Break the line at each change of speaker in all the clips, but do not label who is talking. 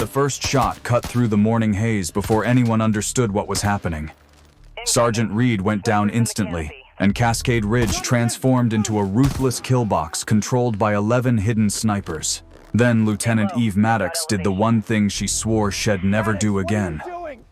The first shot cut through the morning haze before anyone understood what was happening. Sergeant Reed went down instantly, and Cascade Ridge transformed into a ruthless kill box controlled by 11 hidden snipers. Then Lieutenant Eve Maddox did the one thing she swore she'd never do again.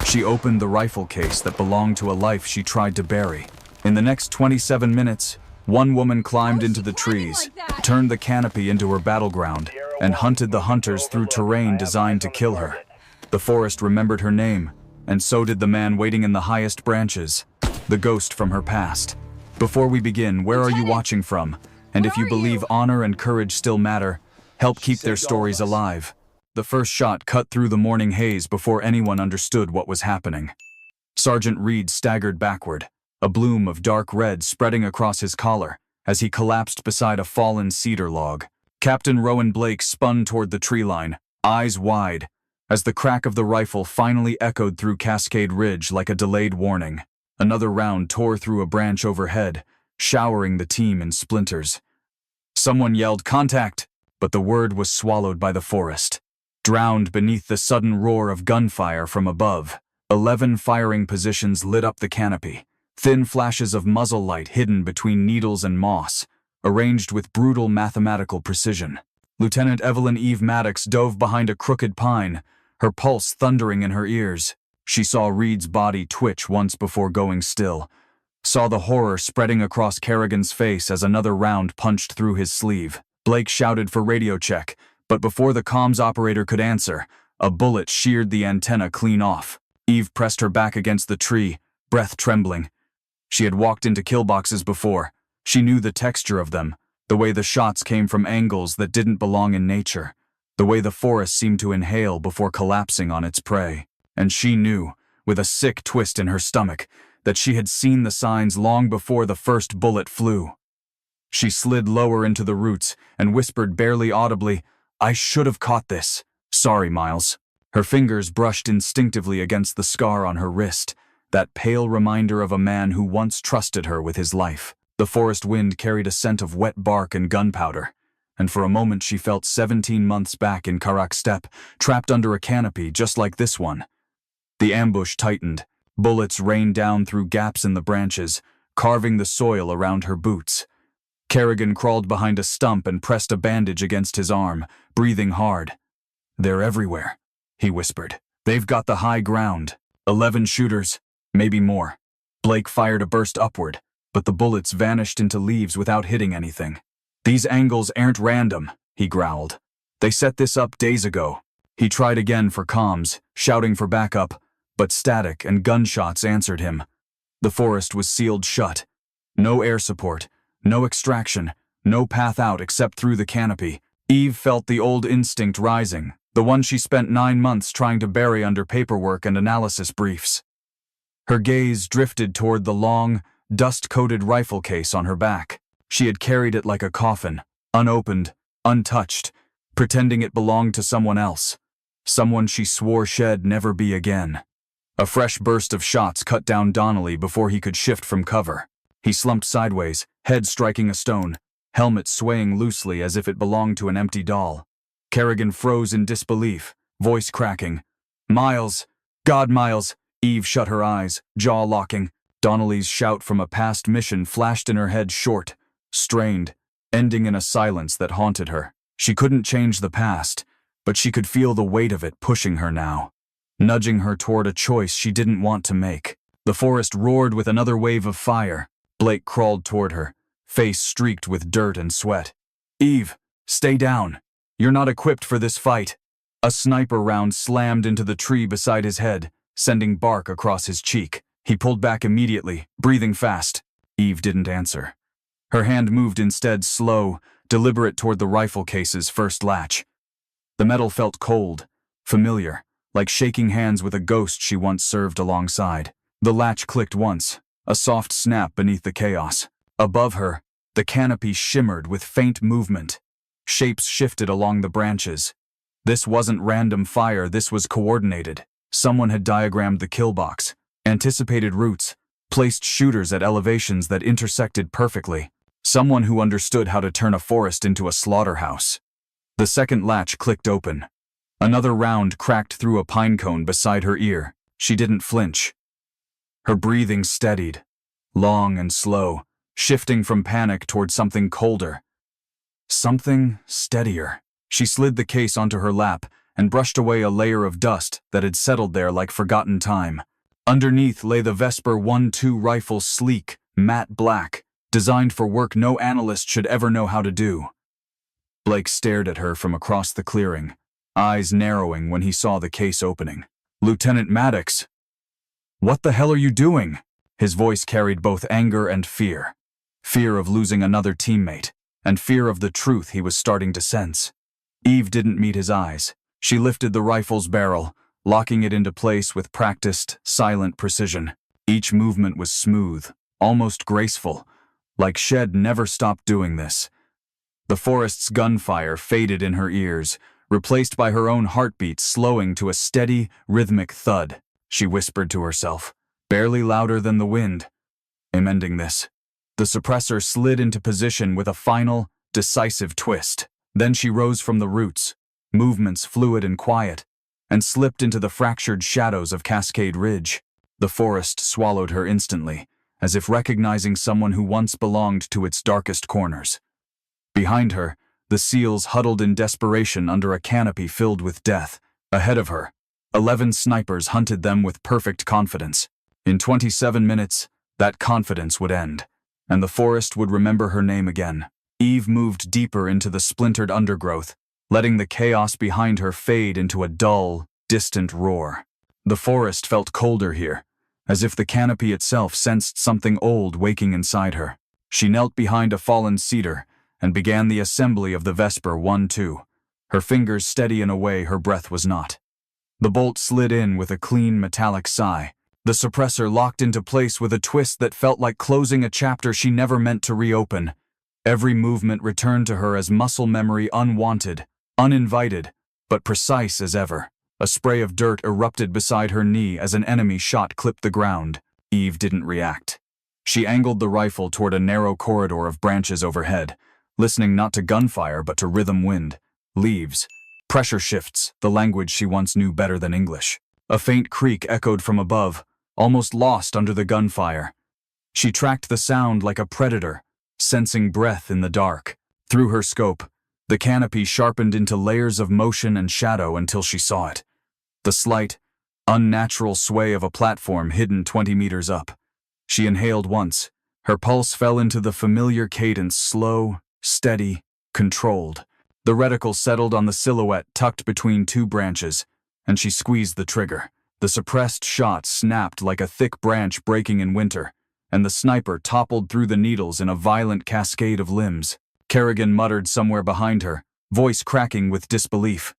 She opened the rifle case that belonged to a life she tried to bury. In the next 27 minutes, one woman climbed into the trees, turned the canopy into her battleground, and hunted the hunters through terrain designed to kill her. The forest remembered her name, and so did the man waiting in the highest branches, the ghost from her past. Before we begin, where are you watching from? And if you believe honor and courage still matter, help keep their stories alive. The first shot cut through the morning haze before anyone understood what was happening. Sergeant Reed staggered backward, a bloom of dark red spreading across his collar as he collapsed beside a fallen cedar log. Captain Rowan Blake spun toward the tree line, eyes wide, as the crack of the rifle finally echoed through Cascade Ridge like a delayed warning. Another round tore through a branch overhead, showering the team in splinters. Someone yelled, "Contact!" but the word was swallowed by the forest, drowned beneath the sudden roar of gunfire from above. 11 firing positions lit up the canopy, thin flashes of muzzle light hidden between needles and moss, arranged with brutal mathematical precision. Lieutenant Evelyn Eve Maddox dove behind a crooked pine, her pulse thundering in her ears. She saw Reed's body twitch once before going still, saw the horror spreading across Kerrigan's face as another round punched through his sleeve. Blake shouted for radio check, but before the comms operator could answer, a bullet sheared the antenna clean off. Eve pressed her back against the tree, breath trembling. She had walked into kill boxes before. She knew the texture of them, the way the shots came from angles that didn't belong in nature, the way the forest seemed to inhale before collapsing on its prey. And she knew, with a sick twist in her stomach, that she had seen the signs long before the first bullet flew. She slid lower into the roots and whispered barely audibly, "I should have caught this. Sorry, Miles." Her fingers brushed instinctively against the scar on her wrist, that pale reminder of a man who once trusted her with his life. The forest wind carried a scent of wet bark and gunpowder, and for a moment she felt 17 months back in Karak Steppe, trapped under a canopy just like this one. The ambush tightened. Bullets rained down through gaps in the branches, carving the soil around her boots. Kerrigan crawled behind a stump and pressed a bandage against his arm, breathing hard. "They're everywhere," he whispered. "They've got the high ground. 11 shooters, maybe more." Blake fired a burst upward, but the bullets vanished into leaves without hitting anything. "These angles aren't random," he growled. "They set this up days ago." He tried again for comms, shouting for backup, but static and gunshots answered him. The forest was sealed shut. No air support, no extraction, no path out except through the canopy. Eve felt the old instinct rising, the one she spent 9 months trying to bury under paperwork and analysis briefs. Her gaze drifted toward the long, dust-coated rifle case on her back. She had carried it like a coffin, unopened, untouched, pretending it belonged to someone else, someone she swore she'd never be again. A fresh burst of shots cut down Donnelly before he could shift from cover. He slumped sideways, head striking a stone, helmet swaying loosely as if it belonged to an empty doll. Kerrigan froze in disbelief, voice cracking. "Miles! God, Miles!" Eve shut her eyes, jaw locking. Donnelly's shout from a past mission flashed in her head short, strained, ending in a silence that haunted her. She couldn't change the past, but she could feel the weight of it pushing her now, nudging her toward a choice she didn't want to make. The forest roared with another wave of fire. Blake crawled toward her, face streaked with dirt and sweat. "Eve, stay down. You're not equipped for this fight." A sniper round slammed into the tree beside his head, sending bark across his cheek. He pulled back immediately, breathing fast. Eve didn't answer. Her hand moved instead slow, deliberate toward the rifle case's first latch. The metal felt cold, familiar, like shaking hands with a ghost she once served alongside. The latch clicked once, a soft snap beneath the chaos. Above her, the canopy shimmered with faint movement. Shapes shifted along the branches. This wasn't random fire, this was coordinated. Someone had diagrammed the kill box, anticipated routes, placed shooters at elevations that intersected perfectly. Someone who understood how to turn a forest into a slaughterhouse. The second latch clicked open. Another round cracked through a pine cone beside her ear. She didn't flinch. Her breathing steadied, long and slow, shifting from panic toward something colder. Something steadier. She slid the case onto her lap and brushed away a layer of dust that had settled there like forgotten time. Underneath lay the Vesper 1-2 rifle, sleek, matte black, designed for work no analyst should ever know how to do. Blake stared at her from across the clearing, eyes narrowing when he saw the case opening. "Lieutenant Maddox, what the hell are you doing?" His voice carried both anger and fear. Fear of losing another teammate, and fear of the truth he was starting to sense. Eve didn't meet his eyes. She lifted the rifle's barrel, locking it into place with practiced, silent precision. Each movement was smooth, almost graceful, like Shed never stopped doing this. The forest's gunfire faded in her ears, replaced by her own heartbeat slowing to a steady, rhythmic thud. She whispered to herself, barely louder than the wind, "I'm ending this." The suppressor slid into position with a final, decisive twist. Then she rose from the roots, movements fluid and quiet, and slipped into the fractured shadows of Cascade Ridge. The forest swallowed her instantly, as if recognizing someone who once belonged to its darkest corners. Behind her, the SEALs huddled in desperation under a canopy filled with death. Ahead of her, 11 snipers hunted them with perfect confidence. In 27 minutes, that confidence would end, and the forest would remember her name again. Eve moved deeper into the splintered undergrowth, letting the chaos behind her fade into a dull, distant roar. The forest felt colder here, as if the canopy itself sensed something old waking inside her. She knelt behind a fallen cedar and began the assembly of the Vesper 1-2, her fingers steady in a way her breath was not. The bolt slid in with a clean metallic sigh. The suppressor locked into place with a twist that felt like closing a chapter she never meant to reopen. Every movement returned to her as muscle memory, unwanted, uninvited, but precise as ever. A spray of dirt erupted beside her knee as an enemy shot clipped the ground. Eve didn't react. She angled the rifle toward a narrow corridor of branches overhead, listening not to gunfire but to rhythm wind, leaves, pressure shifts, the language she once knew better than English. A faint creak echoed from above, almost lost under the gunfire. She tracked the sound like a predator, sensing breath in the dark. Through her scope, the canopy sharpened into layers of motion and shadow until she saw it. The slight, unnatural sway of a platform hidden 20 meters up. She inhaled once. Her pulse fell into the familiar cadence, slow, steady, controlled. The reticle settled on the silhouette tucked between two branches, and she squeezed the trigger. The suppressed shot snapped like a thick branch breaking in winter, and the sniper toppled through the needles in a violent cascade of limbs. Kerrigan muttered somewhere behind her, voice cracking with disbelief.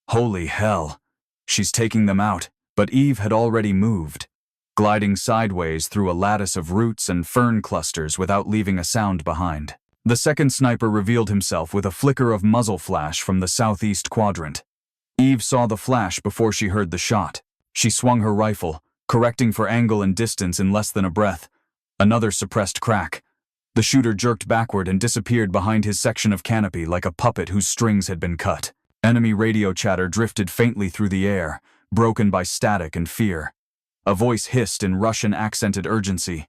"Holy hell, she's taking them out." But Eve had already moved, gliding sideways through a lattice of roots and fern clusters without leaving a sound behind. The second sniper revealed himself with a flicker of muzzle flash from the southeast quadrant. Eve saw the flash before she heard the shot. She swung her rifle, correcting for angle and distance in less than a breath. Another suppressed crack. The shooter jerked backward and disappeared behind his section of canopy like a puppet whose strings had been cut. Enemy radio chatter drifted faintly through the air, broken by static and fear. A voice hissed in Russian-accented urgency.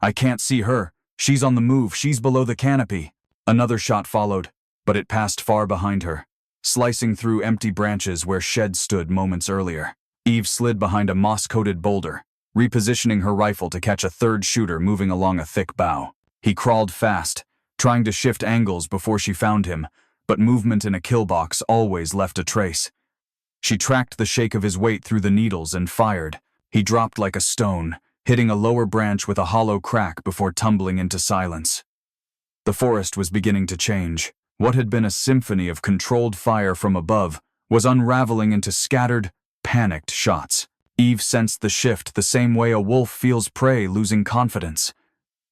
"I can't see her. She's on the move. She's below the canopy." Another shot followed, but it passed far behind her, slicing through empty branches where Shed stood moments earlier. Eve slid behind a moss-coated boulder, repositioning her rifle to catch a third shooter moving along a thick bough. He crawled fast, trying to shift angles before she found him, but movement in a kill box always left a trace. She tracked the shake of his weight through the needles and fired. He dropped like a stone, hitting a lower branch with a hollow crack before tumbling into silence. The forest was beginning to change. What had been a symphony of controlled fire from above was unraveling into scattered, panicked shots. Eve sensed the shift the same way a wolf feels prey losing confidence.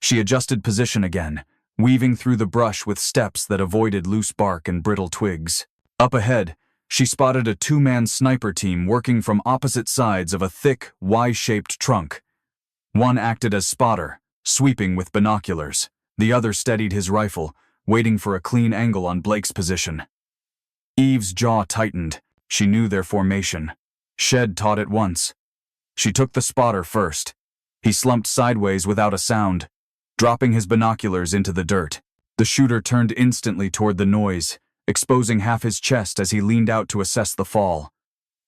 She adjusted position again, weaving through the brush with steps that avoided loose bark and brittle twigs. Up ahead, she spotted a two-man sniper team working from opposite sides of a thick, Y-shaped trunk. One acted as spotter, sweeping with binoculars. The other steadied his rifle, waiting for a clean angle on Blake's position. Eve's jaw tightened. She knew their formation. Shed taught it once. She took the spotter first. He slumped sideways without a sound, dropping his binoculars into the dirt. The shooter turned instantly toward the noise, exposing half his chest as he leaned out to assess the fall.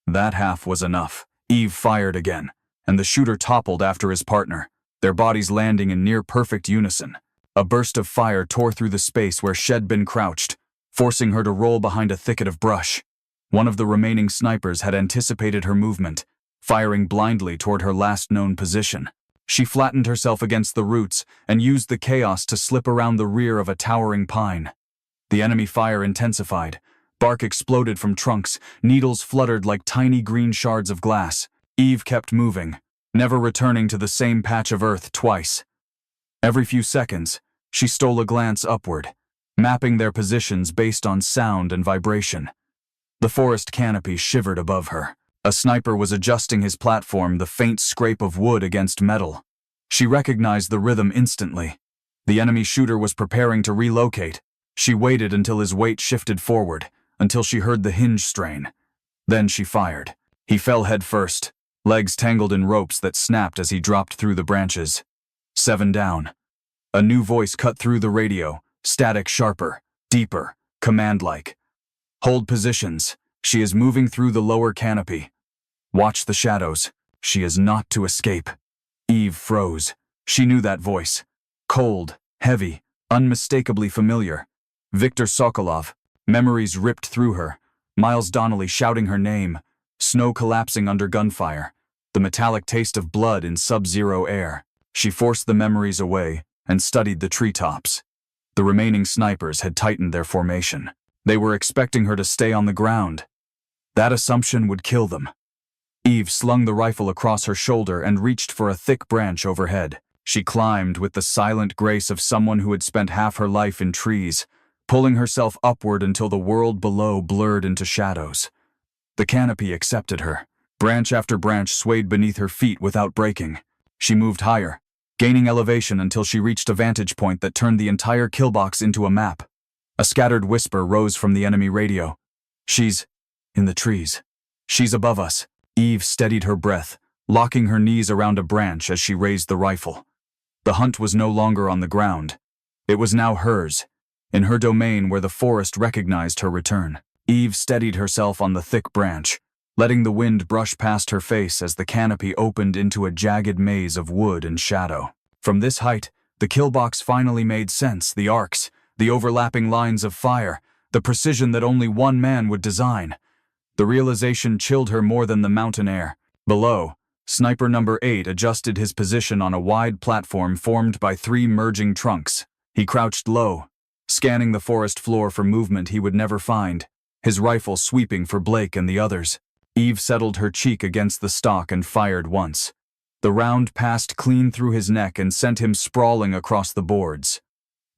That half was enough. Eve fired again, and the shooter toppled after his partner, their bodies landing in near-perfect unison. A burst of fire tore through the space where Shed been crouched, forcing her to roll behind a thicket of brush. One of the remaining snipers had anticipated her movement, firing blindly toward her last known position. She flattened herself against the roots and used the chaos to slip around the rear of a towering pine. The enemy fire intensified. Bark exploded from trunks, needles fluttered like tiny green shards of glass. Eve kept moving, never returning to the same patch of earth twice. Every few seconds, she stole a glance upward, mapping their positions based on sound and vibration. The forest canopy shivered above her. A sniper was adjusting his platform, the faint scrape of wood against metal. She recognized the rhythm instantly. The enemy shooter was preparing to relocate. She waited until his weight shifted forward, until she heard the hinge strain. Then she fired. He fell head first, legs tangled in ropes that snapped as he dropped through the branches. 7 down. A new voice cut through the radio, static sharper, deeper, command-like. Hold positions. She is moving through the lower canopy. Watch the shadows. She is not to escape. Eve froze. She knew that voice. Cold, heavy, unmistakably familiar. Viktor Sokolov. Memories ripped through her. Miles Donnelly shouting her name. Snow collapsing under gunfire. The metallic taste of blood in sub-zero air. She forced the memories away and studied the treetops. The remaining snipers had tightened their formation. They were expecting her to stay on the ground. That assumption would kill them. Eve slung the rifle across her shoulder and reached for a thick branch overhead. She climbed with the silent grace of someone who had spent half her life in trees, pulling herself upward until the world below blurred into shadows. The canopy accepted her. Branch after branch swayed beneath her feet without breaking. She moved higher, gaining elevation until she reached a vantage point that turned the entire killbox into a map. A scattered whisper rose from the enemy radio. She's in the trees. She's above us. Eve steadied her breath, locking her knees around a branch as she raised the rifle. The hunt was no longer on the ground. It was now hers, in her domain where the forest recognized her return. Eve steadied herself on the thick branch, letting the wind brush past her face as the canopy opened into a jagged maze of wood and shadow. From this height, the killbox finally made sense, the arcs, the overlapping lines of fire, the precision that only one man would design. The realization chilled her more than the mountain air. Below, Sniper number 8 adjusted his position on a wide platform formed by 3 merging trunks. He crouched low, scanning the forest floor for movement he would never find, his rifle sweeping for Blake and the others. Eve settled her cheek against the stock and fired once. The round passed clean through his neck and sent him sprawling across the boards.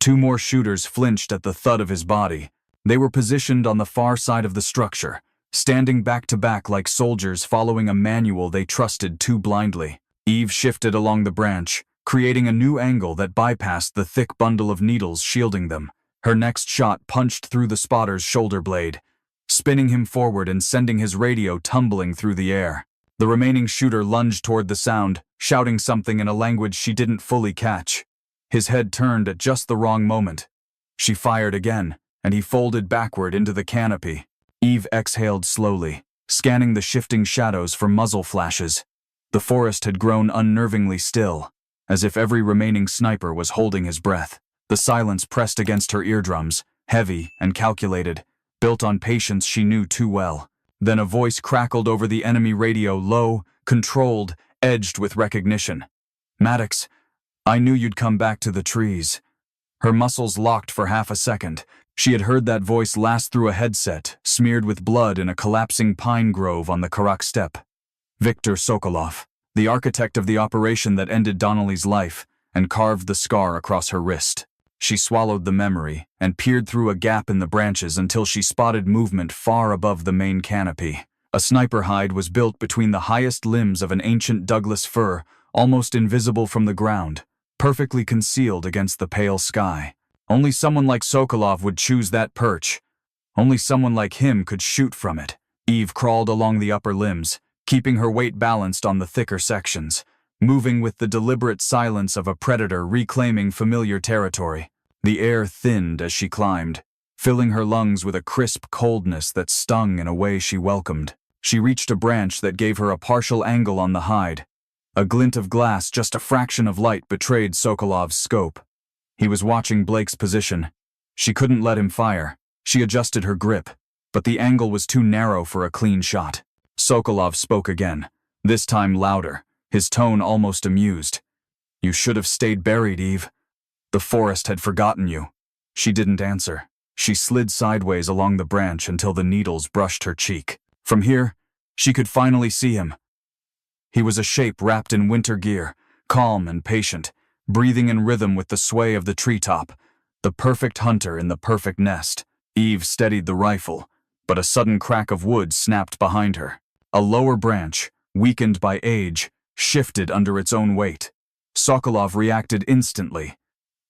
2 more shooters flinched at the thud of his body. They were positioned on the far side of the structure, standing back to back like soldiers following a manual they trusted too blindly. Eve shifted along the branch, creating a new angle that bypassed the thick bundle of needles shielding them. Her next shot punched through the spotter's shoulder blade, spinning him forward and sending his radio tumbling through the air. The remaining shooter lunged toward the sound, shouting something in a language she didn't fully catch. His head turned at just the wrong moment. She fired again, and he folded backward into the canopy. Eve exhaled slowly, scanning the shifting shadows for muzzle flashes. The forest had grown unnervingly still, as if every remaining sniper was holding his breath. The silence pressed against her eardrums, heavy and calculated, built on patience she knew too well. Then a voice crackled over the enemy radio, low, controlled, edged with recognition. "Maddox, I knew you'd come back to the trees." Her muscles locked for half a second. She had heard that voice last through a headset, smeared with blood in a collapsing pine grove on the Karak steppe. Viktor Sokolov, the architect of the operation that ended Donnelly's life and carved the scar across her wrist. She swallowed the memory and peered through a gap in the branches until she spotted movement far above the main canopy. A sniper hide was built between the highest limbs of an ancient Douglas fir, almost invisible from the ground, perfectly concealed against the pale sky. Only someone like Sokolov would choose that perch. Only someone like him could shoot from it. Eve crawled along the upper limbs, keeping her weight balanced on the thicker sections, moving with the deliberate silence of a predator reclaiming familiar territory. The air thinned as she climbed, filling her lungs with a crisp coldness that stung in a way she welcomed. She reached a branch that gave her a partial angle on the hide. A glint of glass, just a fraction of light, betrayed Sokolov's scope. He was watching Blake's position. She couldn't let him fire. She adjusted her grip, but the angle was too narrow for a clean shot. Sokolov spoke again, this time louder, his tone almost amused. "You should have stayed buried, Eve. The forest had forgotten you." She didn't answer. She slid sideways along the branch until the needles brushed her cheek. From here, she could finally see him. He was a shape wrapped in winter gear, calm and patient, breathing in rhythm with the sway of the treetop, the perfect hunter in the perfect nest. Eve steadied the rifle, but a sudden crack of wood snapped behind her. A lower branch, weakened by age, shifted under its own weight. Sokolov reacted instantly.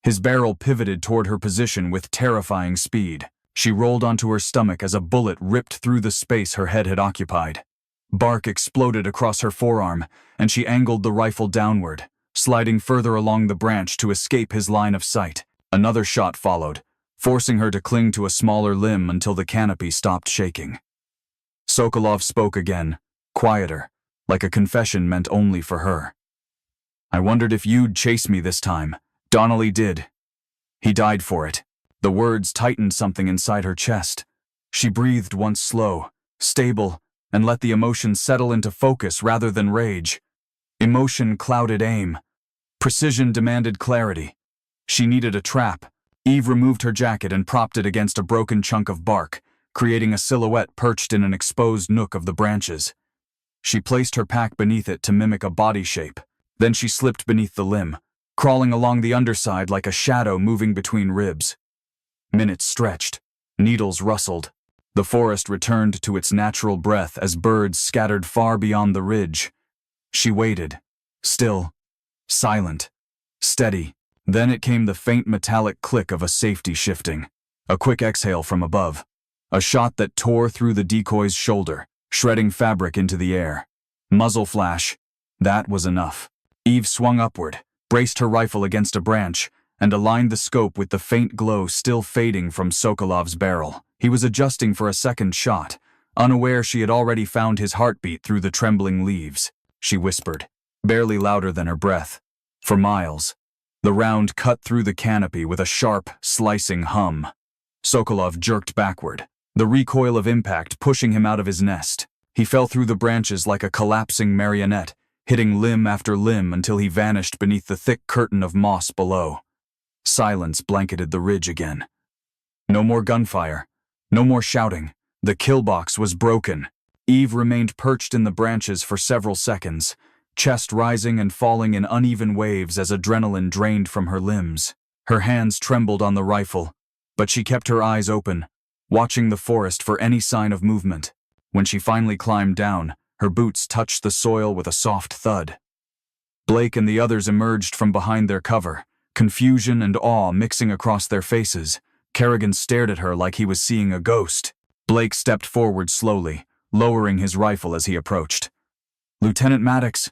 His barrel pivoted toward her position with terrifying speed. She rolled onto her stomach as a bullet ripped through the space her head had occupied. Bark exploded across her forearm, and she angled the rifle downward, sliding further along the branch to escape his line of sight. Another shot followed, forcing her to cling to a smaller limb until the canopy stopped shaking. Sokolov spoke again, quieter, like a confession meant only for her. "I wondered if you'd chase me this time. Donnelly did. He died for it." The words tightened something inside her chest. She breathed once slow, stable, and let the emotion settle into focus rather than rage. Emotion clouded aim. Precision demanded clarity. She needed a trap. Eve removed her jacket and propped it against a broken chunk of bark, creating a silhouette perched in an exposed nook of the branches. She placed her pack beneath it to mimic a body shape. Then she slipped beneath the limb, crawling along the underside like a shadow moving between ribs. Minutes stretched. Needles rustled. The forest returned to its natural breath as birds scattered far beyond the ridge. She waited, still, silent, steady. Then it came the faint metallic click of a safety shifting. A quick exhale from above. A shot that tore through the decoy's shoulder, shredding fabric into the air. Muzzle flash. That was enough. Eve swung upward, braced her rifle against a branch, and aligned the scope with the faint glow still fading from Sokolov's barrel. He was adjusting for a second shot, unaware she had already found his heartbeat through the trembling leaves. She whispered, barely louder than her breath. For miles. The round cut through the canopy with a sharp, slicing hum. Sokolov jerked backward, the recoil of impact pushing him out of his nest. He fell through the branches like a collapsing marionette, hitting limb after limb until he vanished beneath the thick curtain of moss below. Silence blanketed the ridge again. No more gunfire. No more shouting. The kill box was broken. Eve remained perched in the branches for several seconds, chest rising and falling in uneven waves as adrenaline drained from her limbs. Her hands trembled on the rifle, but she kept her eyes open, watching the forest for any sign of movement. When she finally climbed down, her boots touched the soil with a soft thud. Blake and the others emerged from behind their cover, confusion and awe mixing across their faces. Kerrigan stared at her like he was seeing a ghost. Blake stepped forward slowly, lowering his rifle as he approached. "Lieutenant Maddox,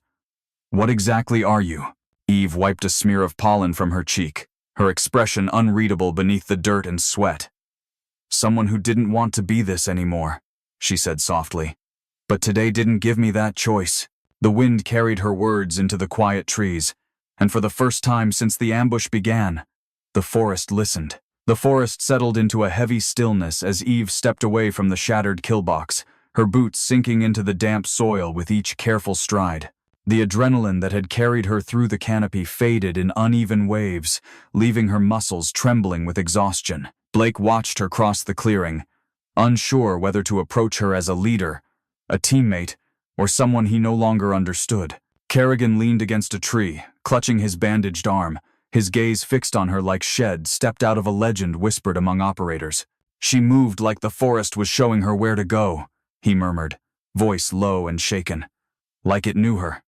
what exactly are you?" Eve wiped a smear of pollen from her cheek, her expression unreadable beneath the dirt and sweat. "Someone who didn't want to be this anymore," she said softly. "But today didn't give me that choice." The wind carried her words into the quiet trees, and for the first time since the ambush began, the forest listened. The forest settled into a heavy stillness as Eve stepped away from the shattered killbox, her boots sinking into the damp soil with each careful stride. The adrenaline that had carried her through the canopy faded in uneven waves, leaving her muscles trembling with exhaustion. Blake watched her cross the clearing, unsure whether to approach her as a leader, a teammate, or someone he no longer understood. Kerrigan leaned against a tree, clutching his bandaged arm, his gaze fixed on her like Shed stepped out of a legend whispered among operators. "She moved like the forest was showing her where to go," he murmured, voice low and shaken. "Like it knew her."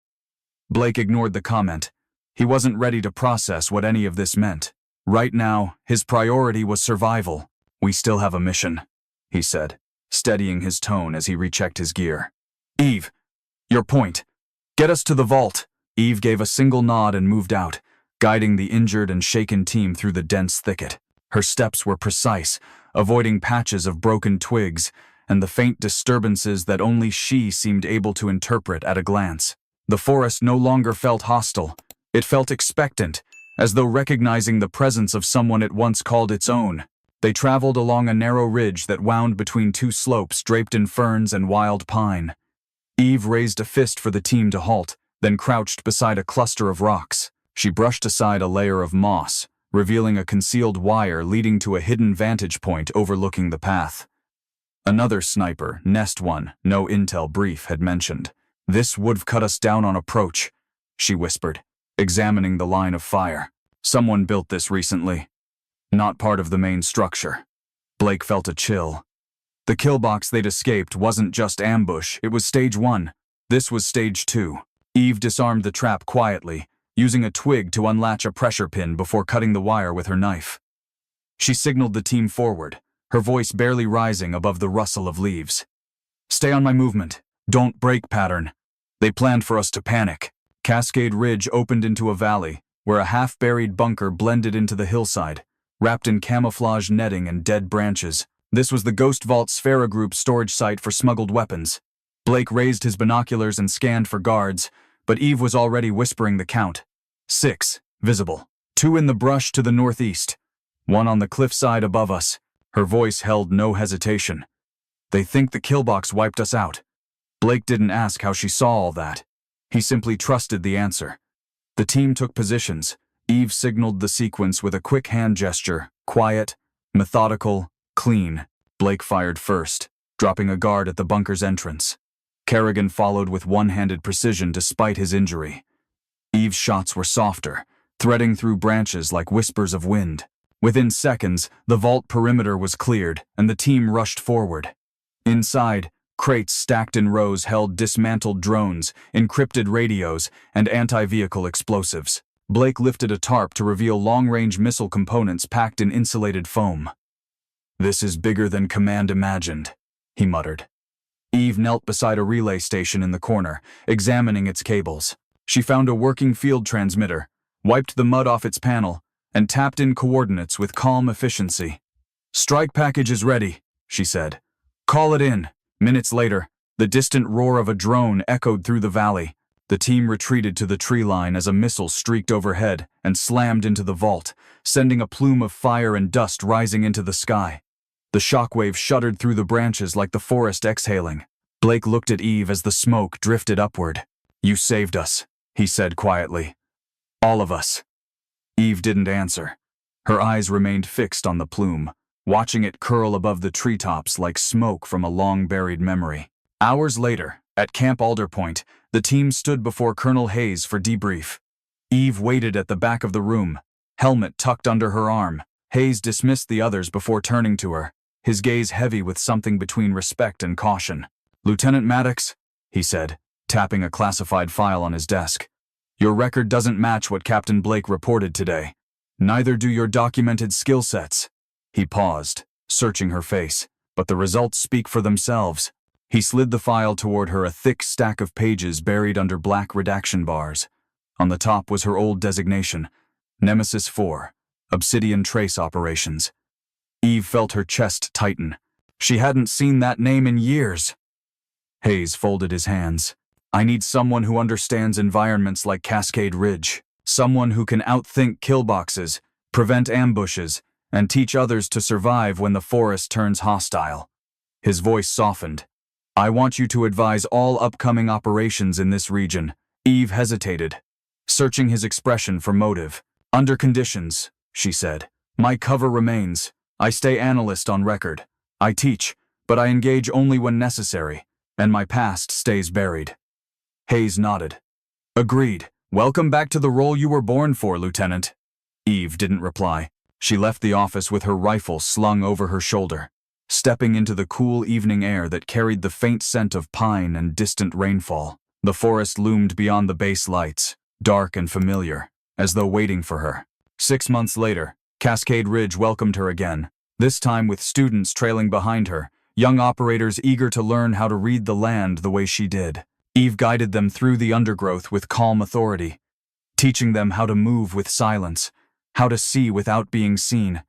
Blake ignored the comment. He wasn't ready to process what any of this meant. Right now, his priority was survival. "We still have a mission," he said, steadying his tone as he rechecked his gear. "Eve, your point. Get us to the vault." Eve gave a single nod and moved out, guiding the injured and shaken team through the dense thicket. Her steps were precise, avoiding patches of broken twigs and the faint disturbances that only she seemed able to interpret at a glance. The forest no longer felt hostile. It felt expectant, as though recognizing the presence of someone it once called its own. They traveled along a narrow ridge that wound between two slopes draped in ferns and wild pine. Eve raised a fist for the team to halt, then crouched beside a cluster of rocks. She brushed aside a layer of moss, revealing a concealed wire leading to a hidden vantage point overlooking the path. Another sniper, Nest One, no intel brief, had mentioned. "This would've cut us down on approach," she whispered, examining the line of fire. "Someone built this recently. Not part of the main structure." Blake felt a chill. The kill box they'd escaped wasn't just ambush, it was stage 1. This was stage 2. Eve disarmed the trap quietly, using a twig to unlatch a pressure pin before cutting the wire with her knife. She signaled the team forward, her voice barely rising above the rustle of leaves. "Stay on my movement. Don't break pattern." They planned for us to panic. Cascade Ridge opened into a valley, where a half-buried bunker blended into the hillside, wrapped in camouflage netting and dead branches. This was the Ghost Vault Sphera Group storage site for smuggled weapons. Blake raised his binoculars and scanned for guards, but Eve was already whispering the count. 6, visible. 2 in the brush to the northeast. 1 on the cliffside above us. Her voice held no hesitation. "They think the kill box wiped us out." Blake didn't ask how she saw all that. He simply trusted the answer. The team took positions. Eve signaled the sequence with a quick hand gesture, quiet, methodical, clean. Blake fired first, dropping a guard at the bunker's entrance. Kerrigan followed with one-handed precision despite his injury. Eve's shots were softer, threading through branches like whispers of wind. Within seconds, the vault perimeter was cleared, and the team rushed forward. Inside, crates stacked in rows held dismantled drones, encrypted radios, and anti-vehicle explosives. Blake lifted a tarp to reveal long-range missile components packed in insulated foam. "This is bigger than Command imagined," he muttered. Eve knelt beside a relay station in the corner, examining its cables. She found a working field transmitter, wiped the mud off its panel, and tapped in coordinates with calm efficiency. "Strike package is ready," she said. "Call it in." Minutes later, the distant roar of a drone echoed through the valley. The team retreated to the tree line as a missile streaked overhead and slammed into the vault, sending a plume of fire and dust rising into the sky. The shockwave shuddered through the branches like the forest exhaling. Blake looked at Eve as the smoke drifted upward. "You saved us," he said quietly. "All of us." Eve didn't answer. Her eyes remained fixed on the plume, watching it curl above the treetops like smoke from a long-buried memory. Hours later, at Camp Alder Point, the team stood before Colonel Hayes for debrief. Eve waited at the back of the room, helmet tucked under her arm. Hayes dismissed the others before turning to her, his gaze heavy with something between respect and caution. "Lieutenant Maddox," he said, tapping a classified file on his desk. "Your record doesn't match what Captain Blake reported today. Neither do your documented skill sets." He paused, searching her face, but the results speak for themselves. He slid the file toward her, a thick stack of pages buried under black redaction bars. On the top was her old designation, Nemesis 4, Obsidian Trace Operations. Eve felt her chest tighten. She hadn't seen that name in years. Hayes folded his hands. "I need someone who understands environments like Cascade Ridge. Someone who can outthink kill boxes, prevent ambushes, and teach others to survive when the forest turns hostile." His voice softened. "I want you to advise all upcoming operations in this region." Eve hesitated, searching his expression for motive. "Under conditions," she said. "My cover remains. I stay analyst on record. I teach, but I engage only when necessary, and my past stays buried." Hayes nodded. "Agreed. Welcome back to the role you were born for, Lieutenant." Eve didn't reply. She left the office with her rifle slung over her shoulder, stepping into the cool evening air that carried the faint scent of pine and distant rainfall. The forest loomed beyond the base lights, dark and familiar, as though waiting for her. 6 months later, Cascade Ridge welcomed her again, this time with students trailing behind her, young operators eager to learn how to read the land the way she did. Eve guided them through the undergrowth with calm authority, teaching them how to move with silence, how to see without being seen,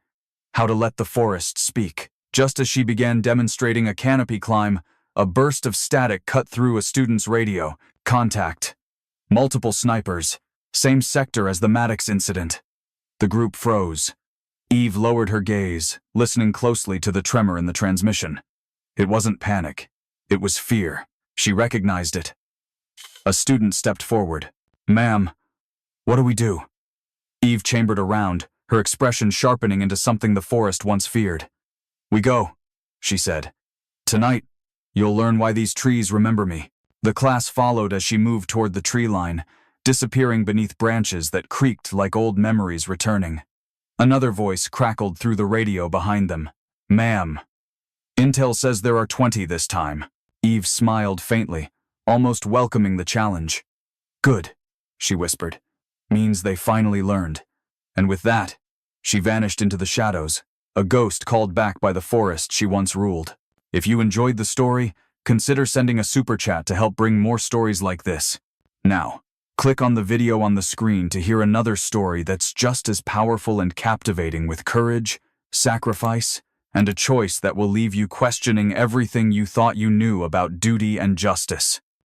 how to let the forest speak. Just as she began demonstrating a canopy climb, a burst of static cut through a student's radio. Contact. Multiple snipers. Same sector as the Maddox incident. The group froze. Eve lowered her gaze, listening closely to the tremor in the transmission. It wasn't panic. It was fear. She recognized it. A student stepped forward. "Ma'am, what do we do?" Eve chambered around, her expression sharpening into something the forest once feared. "We go," she said. "Tonight, you'll learn why these trees remember me." The class followed as she moved toward the tree line, disappearing beneath branches that creaked like old memories returning. Another voice crackled through the radio behind them. "Ma'am, intel says there are 20 this time." Eve smiled faintly, almost welcoming the challenge. "Good," she whispered. "Means they finally learned." And with that, she vanished into the shadows, a ghost called back by the forest she once ruled. If you enjoyed the story, consider sending a super chat to help bring more stories like this. Now, click on the video on the screen to hear another story that's just as powerful and captivating, with courage, sacrifice, and a choice that will leave you questioning everything you thought you knew about duty and justice.